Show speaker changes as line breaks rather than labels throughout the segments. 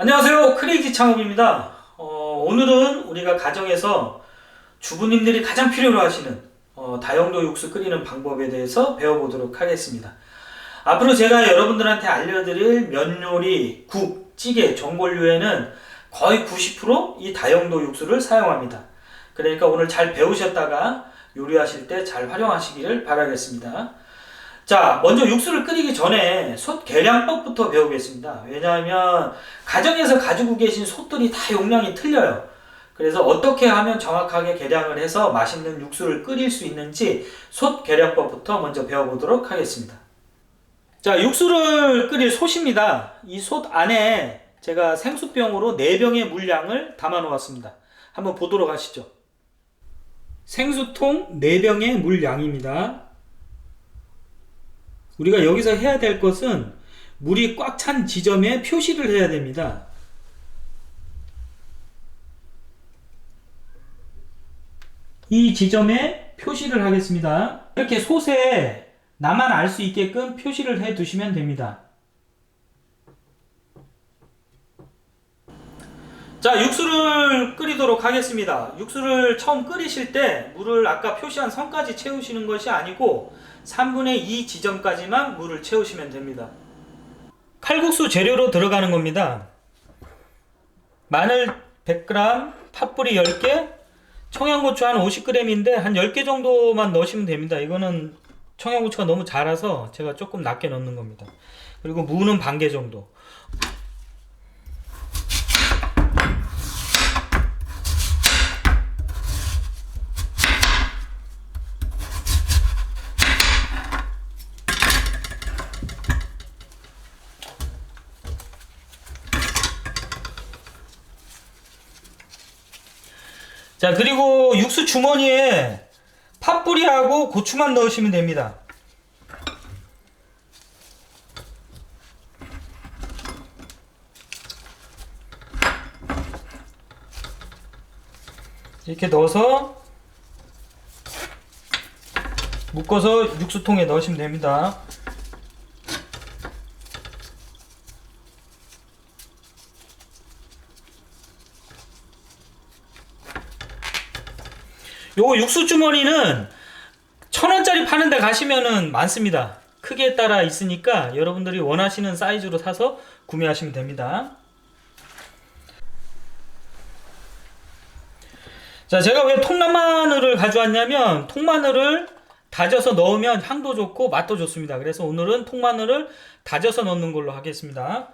안녕하세요, 크레이지 창업입니다. 오늘은 우리가 가정에서 주부님들이 가장 필요로 하시는 다용도 육수 끓이는 방법에 대해서 배워보도록 하겠습니다. 앞으로 제가 여러분들한테 알려드릴 면 요리, 국, 찌개, 전골류에는 거의 90% 이 다용도 육수를 사용합니다. 그러니까 오늘 잘 배우셨다가 요리하실 때 잘 활용하시기를 바라겠습니다. 자, 먼저 육수를 끓이기 전에 솥 계량법부터 배우겠습니다. 왜냐하면 가정에서 가지고 계신 솥들이 다 용량이 틀려요. 그래서 어떻게 하면 정확하게 계량을 해서 맛있는 육수를 끓일 수 있는지 솥 계량법부터 먼저 배워보도록 하겠습니다. 자, 육수를 끓일 솥입니다. 이 솥 안에 제가 생수병으로 4병의 물량을 담아 놓았습니다. 한번 보도록 하시죠. 생수통 4병의 물량입니다. 우리가 여기서 해야 될 것은 물이 꽉 찬 지점에 표시를 해야 됩니다. 이 지점에 표시를 하겠습니다. 이렇게 솥에 나만 알 수 있게끔 표시를 해 두시면 됩니다. 자, 육수를 끓이도록 하겠습니다. 육수를 처음 끓이실 때 물을 아까 표시한 선까지 채우시는 것이 아니고 3분의 2 지점까지만 물을 채우시면 됩니다. 칼국수 재료로 들어가는 겁니다. 마늘 100g, 팥뿌리 10개, 청양고추 한 50g인데 한 10개 정도만 넣으시면 됩니다. 이거는 청양고추가 너무 자라서 제가 조금 낮게 넣는 겁니다. 그리고 무는 반 개 정도. 자, 그리고 육수 주머니에 팥뿌리하고 고추만 넣으시면 됩니다. 이렇게 넣어서 묶어서 육수통에 넣으시면 됩니다. 요거 육수 주머니는 1,000원짜리 파는 데 가시면은 많습니다. 크기에 따라 있으니까 여러분들이 원하시는 사이즈로 사서 구매하시면 됩니다. 자, 제가 왜 통마늘을 가져왔냐면 통마늘을 다져서 넣으면 향도 좋고 맛도 좋습니다. 그래서 오늘은 통마늘을 다져서 넣는 걸로 하겠습니다.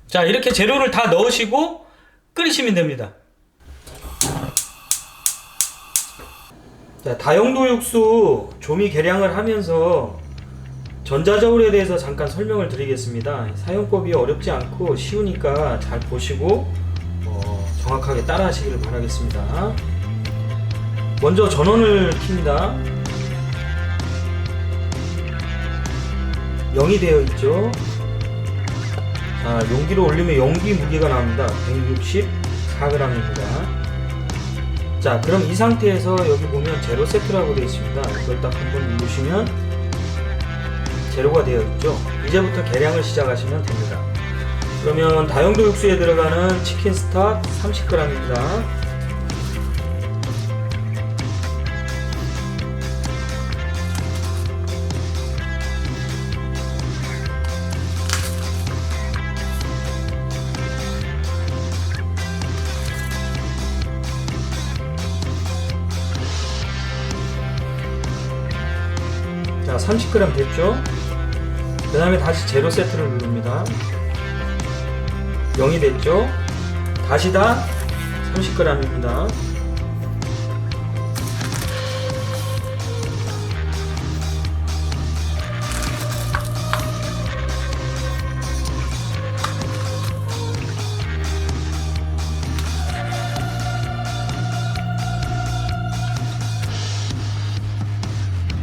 자, 이렇게 재료를 다 넣으시고 끓이시면 됩니다. 자, 다용도 육수 조미 계량을 하면서 전자저울에 대해서 잠깐 설명을 드리겠습니다. 사용법이 어렵지 않고 쉬우니까 잘 보시고 정확하게 따라 하시기를 바라겠습니다. 먼저 전원을 킵니다. 0이 되어 있죠. 자, 용기로 올리면 용기 무게가 나옵니다. 164g입니다. 자, 그럼 이 상태에서 여기 보면 제로 세트라고 되어 있습니다. 이걸 딱 한번 누르시면 제로가 되어 있죠. 이제부터 계량을 시작하시면 됩니다. 그러면 다용도 육수에 들어가는 치킨 스톡 30g입니다. 자, 30g 됐죠? 그 다음에 다시 제로 세트를 누릅니다. 0이 됐죠. 다시다 30g입니다.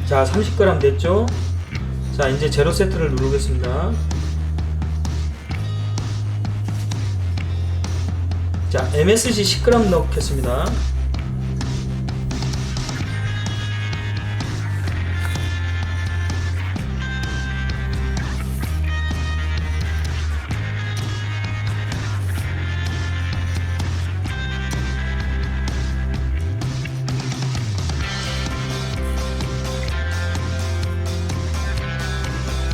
자, 30g 됐죠. 자, 이제 제로 세트를 누르겠습니다. 자, MSG 10g 넣겠습니다.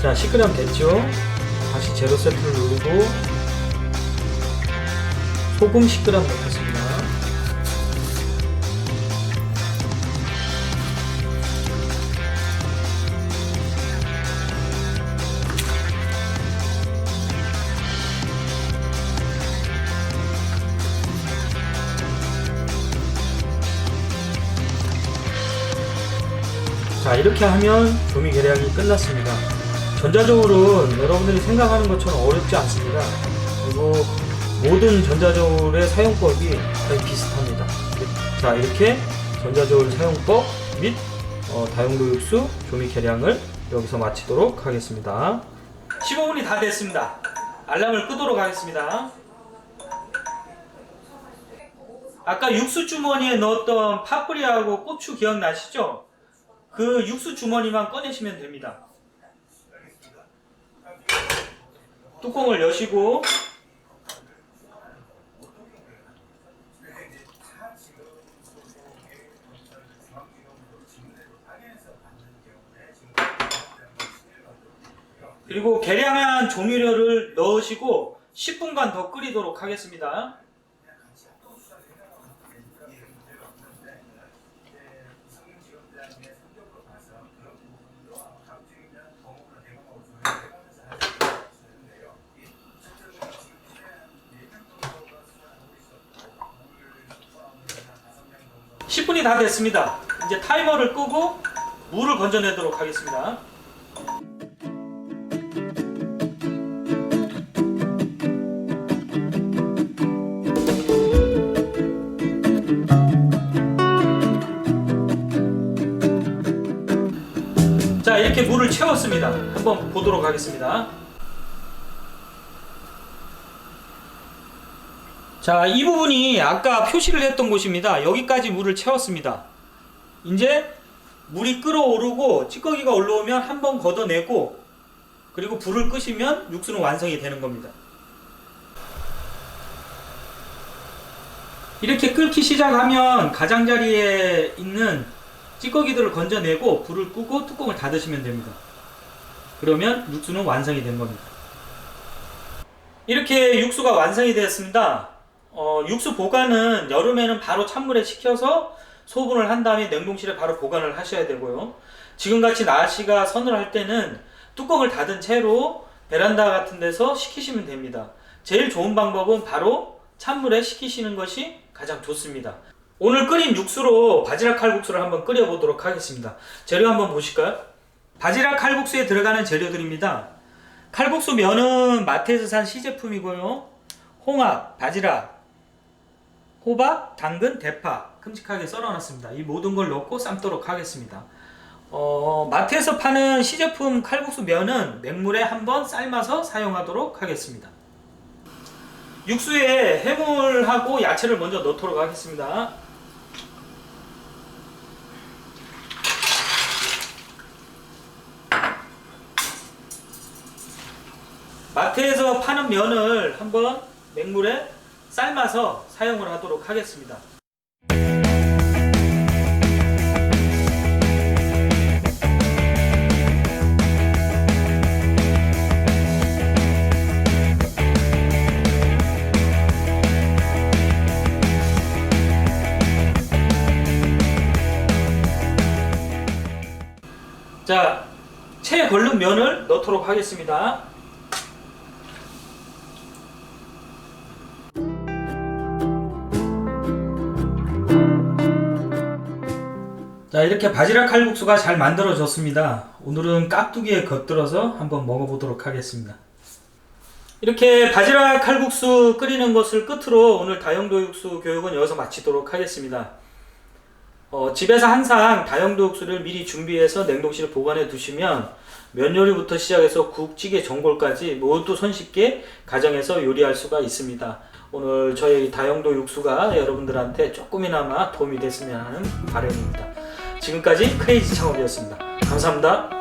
자, 10g 됐죠. 다시 제로 세트를 누르고 소금 10g 넣겠습니다. 자, 이렇게 하면 조미 계량이 끝났습니다. 전자저울은 여러분들이 생각하는 것처럼 어렵지 않습니다. 그리고 모든 전자저울의 사용법이 거의 비슷합니다. 자, 이렇게 전자저울 사용법 및 다용도 육수 조미 계량을 여기서 마치도록 하겠습니다. 15분이 다 됐습니다. 알람을 끄도록 하겠습니다. 아까 육수 주머니에 넣었던 파프리하고 고추 기억나시죠? 그 육수 주머니만 꺼내시면 됩니다. 뚜껑을 여시고 그리고 계량한 조미료를 넣으시고 10분간 더 끓이도록 하겠습니다. (10분이) 다 됐습니다. 이제 타이머를 끄고 물을 건져내도록 하겠습니다. 자, 이렇게 물을 채웠습니다. 한번 보도록 하겠습니다. 자, 이 부분이 아까 표시를 했던 곳입니다. 여기까지 물을 채웠습니다. 이제 물이 끓어오르고 찌꺼기가 올라오면 한번 걷어내고 그리고 불을 끄시면 육수는 완성이 되는 겁니다. 이렇게 끓기 시작하면 가장자리에 있는 찌꺼기들을 건져내고 불을 끄고 뚜껑을 닫으시면 됩니다. 그러면 육수는 완성이 된 겁니다. 이렇게 육수가 완성이 되었습니다. 육수 보관은 여름에는 바로 찬물에 식혀서 소분을 한 다음에 냉동실에 바로 보관을 하셔야 되고요. 지금같이 날씨가 서늘할 때는 뚜껑을 닫은 채로 베란다 같은 데서 식히시면 됩니다. 제일 좋은 방법은 바로 찬물에 식히시는 것이 가장 좋습니다. 오늘 끓인 육수로 바지락 칼국수를 한번 끓여 보도록 하겠습니다. 재료 한번 보실까요? 바지락 칼국수에 들어가는 재료들입니다. 칼국수 면은 마트에서 산 시제품이고요. 홍합, 바지락, 호박, 당근, 대파 큼직하게 썰어놨습니다. 이 모든 걸 넣고 삶도록 하겠습니다. 마트에서 파는 시제품 칼국수 면은 맹물에 한번 삶아서 사용하도록 하겠습니다. 육수에 해물하고 야채를 먼저 넣도록 하겠습니다. 마트에서 파는 면을 한번 맹물에 삶아서 사용을 하도록 하겠습니다. 자, 채 걸른 면을 넣도록 하겠습니다. 자, 이렇게 바지락 칼국수가 잘 만들어졌습니다. 오늘은 깍두기에 겉들어서 한번 먹어보도록 하겠습니다. 이렇게 바지락 칼국수 끓이는 것을 끝으로 오늘 다용도 육수 교육은 여기서 마치도록 하겠습니다. 집에서 항상 다용도 육수를 미리 준비해서 냉동실에 보관해 두시면 면 요리부터 시작해서 국, 찌개, 전골까지 모두 손쉽게 가정에서 요리할 수가 있습니다. 오늘 저희 다용도 육수가 여러분들한테 조금이나마 도움이 됐으면 하는 바람입니다. 지금까지 크레이지 창업이었습니다. 감사합니다.